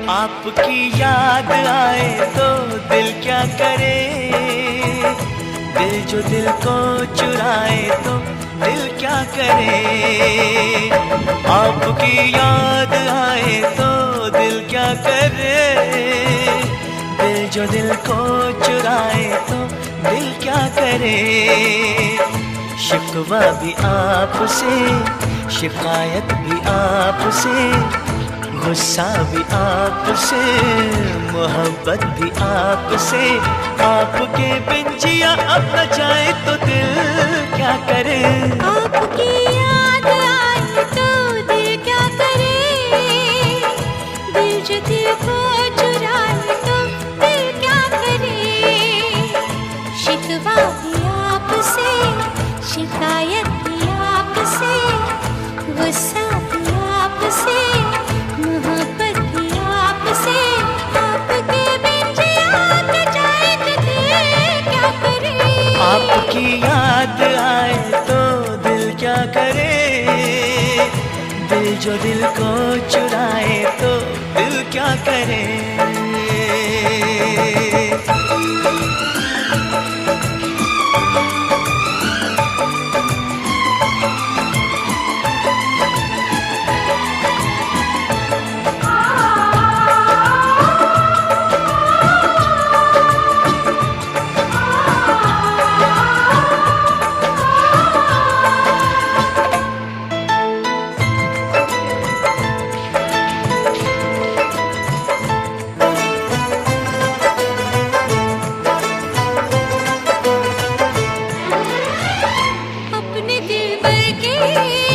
आपकी याद आए तो दिल क्या करे, दिल जो दिल को चुराए तो दिल क्या करे। आपकी याद आए तो दिल क्या करे, दिल जो दिल को चुराए तो दिल क्या करे। शिकवा भी आपसे, शिकायत भी आपसे, गुस्सा भी आपसे, मोहब्बत भी आपसे। आपके बिन जिया अब न जाए तो दिल क्या करे। आपकी याद आए तो दिल क्या करे, दिल जो दिल को चुराए तो दिल क्या करे। शिकवा भी आपसे, शिकायत भी आपसे, गुस्सा भी आपसे, मोहब्बत भी आपसे। आपके बिन जिया न जाए तो दिल क्या करे। आपकी याद आए तो दिल क्या करे, दिल जो दिल को चुराए तो दिल क्या करे।